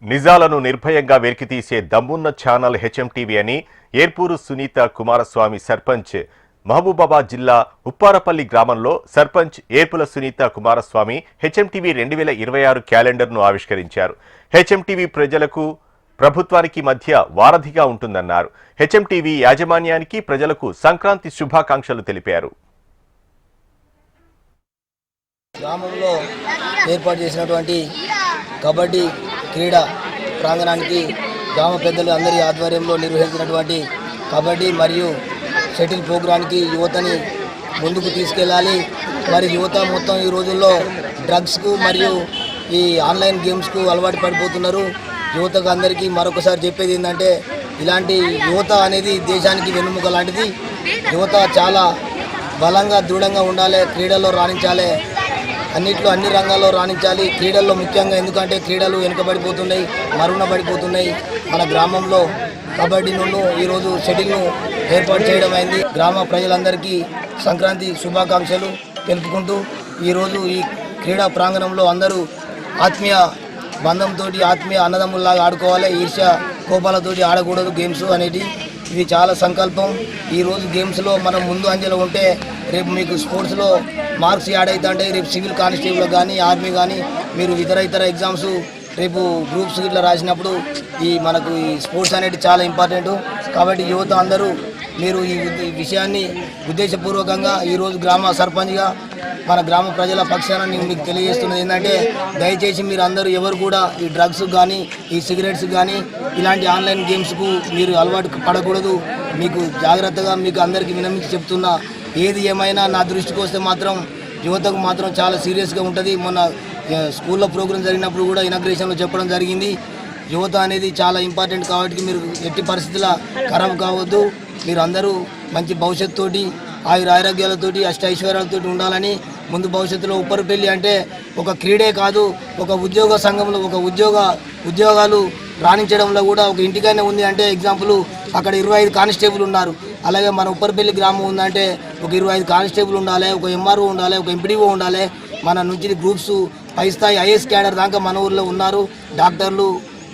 నిజాలను నిర్భయంగా వెలికితీసే దమ్మున్న ఛానల్ హెచ్ఎంటీవీ అని ఏర్పూరు సునీత కుమారస్వామి సర్పంచ్ మహబూబాబాద్ జిల్లా ఉప్పారపల్లి గ్రామంలో సర్పంచ్ ఏర్పుల సునీత కుమారస్వామి హెచ్ఎంటీవీ 2026 క్యాలెండర్ను ఆవిష్కరించారు. హెచ్ఎంటీవీ ప్రజలకు ప్రభుత్వానికి మధ్య వారధిగా ఉంటుందన్నారు. హెచ్ఎంటీవీ యాజమాన్యానికి ప్రజలకు సంక్రాంతి శుభాకాంక్షలు తెలిపారు. గ్రామంలో ఏర్పాటు చేసినటువంటి కబడ్డీ క్రీడా ప్రాంగణానికి గ్రామ పెద్దలు అందరి ఆధ్వర్యంలో నిర్వహించినటువంటి కబడ్డీ మరియు షటిల్ ప్రోగ్రాంకి యువతని ముందుకు తీసుకెళ్ళాలి. మరి యువత మొత్తం ఈ రోజుల్లో డ్రగ్స్కు మరియు ఈ ఆన్లైన్ గేమ్స్కు అలవాటు పడిపోతున్నారు. యువతకు అందరికీ మరొకసారి చెప్పేది ఏంటంటే, ఇలాంటి యువత అనేది దేశానికి వెన్నుముక లాంటిది. యువత చాలా బలంగా దృఢంగా ఉండాలి, క్రీడల్లో రాణించాలి, అన్ని రంగాల్లో రాణించాలి. క్రీడల్లో ముఖ్యంగా, ఎందుకంటే క్రీడలు వెనుకబడిపోతున్నాయి, మరుగున పడిపోతున్నాయి. మన గ్రామంలో కబడ్డీను ఈరోజు షటిల్ను ఏర్పాటు చేయడం అయింది. గ్రామ ప్రజలందరికీ సంక్రాంతి శుభాకాంక్షలు తెలుపుకుంటూ ఈరోజు ఈ క్రీడా ప్రాంగణంలో అందరూ ఆత్మీయ బంధంతో, ఆత్మీయ అన్నదమ్ముల్లాగా ఆడుకోవాలి. ఈర్ష్య కోపాలతోటి ఆడకూడదు. గేమ్స్ అనేవి ఇది చాలా సంకల్పం. ఈరోజు గేమ్స్లో మనం ముందు అంచెలో ఉంటే రేపు మీకు స్పోర్ట్స్లో మార్క్స్ యాడ్ అవుతుంటే రేపు సివిల్ కానిస్టేబుల్ కానీ, ఆర్మీ కానీ, మీరు ఇతర ఎగ్జామ్స్ రేపు గ్రూప్స్ ఇట్లా రాసినప్పుడు మనకు ఈ స్పోర్ట్స్ అనేది చాలా ఇంపార్టెంట్. కాబట్టి యువత అందరూ మీరు ఈ విషయాన్ని ఉద్దేశపూర్వకంగా ఈరోజు గ్రామ సర్పంచ్గా మన గ్రామ ప్రజల పక్షాన నేను మీకు తెలియజేస్తున్నది ఏంటంటే, దయచేసి మీరు అందరూ ఎవరు కూడా ఈ డ్రగ్స్ కానీ, ఈ సిగరెట్స్ కానీ, ఇలాంటి ఆన్లైన్ గేమ్స్కు మీరు అలవాటు పడకూడదు. మీకు జాగ్రత్తగా మీకు అందరికీ వినమించి చెప్తున్నా, ఏది ఏమైనా నా దృష్టికి వస్తే మాత్రం యువతకు మాత్రం చాలా సీరియస్గా ఉంటుంది. మొన్న స్కూల్లో ప్రోగ్రాం జరిగినప్పుడు కూడా ఇనాగ్రేషన్లో చెప్పడం జరిగింది. యువత అనేది చాలా ఇంపార్టెంట్ కాబట్టి మీరు ఎట్టి పరిస్థితుల ఖరాబ్ కావద్దు. మీరు అందరూ మంచి భవిష్యత్తుతోటి, ఆరోగ్యాలతోటి, అష్టైశ్వర్యాలతో ఉండాలని, ముందు భవిష్యత్తులో ఉప్పరపల్లి అంటే ఒక క్రీడే కాదు, ఒక ఉద్యోగ సంఘంలో ఒక ఉద్యోగాలు రాణించడంలో కూడా ఒక ఇంటికైనా ఉంది అంటే ఎగ్జాంపుల్ అక్కడ 25 కానిస్టేబుల్ ఉన్నారు. అలాగే మన ఉప్పరపల్లి గ్రామం ఉందంటే ఒక 25 కానిస్టేబుల్ ఉండాలి, ఒక ఎంఆర్ఓ ఉండాలి, ఒక ఎంపీడీఓ ఉండాలి. మన నుంచి గ్రూప్స్ పై స్థాయి ఐఏఎస్ క్యాడర్ దాకా మన ఊర్లో ఉన్నారు. డాక్టర్లు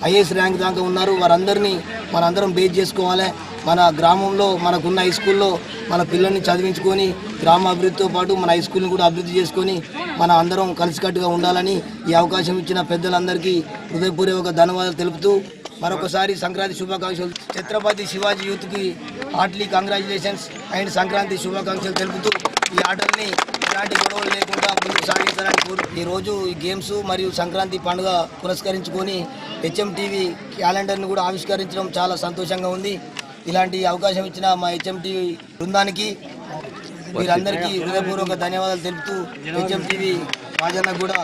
ఐఏఎస్ ర్యాంక్ దాకా ఉన్నారు. వారందరినీ మనందరం బేస్ చేసుకోవాలి. మన గ్రామంలో మనకున్న హై స్కూల్లో మన పిల్లల్ని చదివించుకొని గ్రామ అభివృద్ధితో పాటు మన హై స్కూల్ని కూడా అభివృద్ధి చేసుకొని మన అందరం కలిసికట్టుగా ఉండాలని ఈ అవకాశం ఇచ్చిన పెద్దలందరికీ హృదయపూర్వక ధన్యవాదాలు తెలుపుతూ మరొకసారి సంక్రాంతి శుభాకాంక్షలు. ఛత్రపతి శివాజీ యూత్కి హార్ట్లీ కంగ్రాచులేషన్స్ అండ్ సంక్రాంతి శుభాకాంక్షలు తెలుపుతూ ఈ ఆటల్ని ఎలాంటి గొడవలు లేకుండా ముందుకు సాగించాలని కోరు. ఈరోజు ఈ గేమ్స్ మరియు సంక్రాంతి పండుగ పురస్కరించుకొని హెచ్ఎంటీవీ క్యాలెండర్ని కూడా ఆవిష్కరించడం చాలా సంతోషంగా ఉంది. ఇలాంటి అవకాశం ఇచ్చిన మా హెచ్ఎంటీవీ బృందానికి మీరందరికీ హృదయపూర్వక ధన్యవాదాలు తెలుపుతూ హెచ్ఎంటీవీ రాజన్న కూడా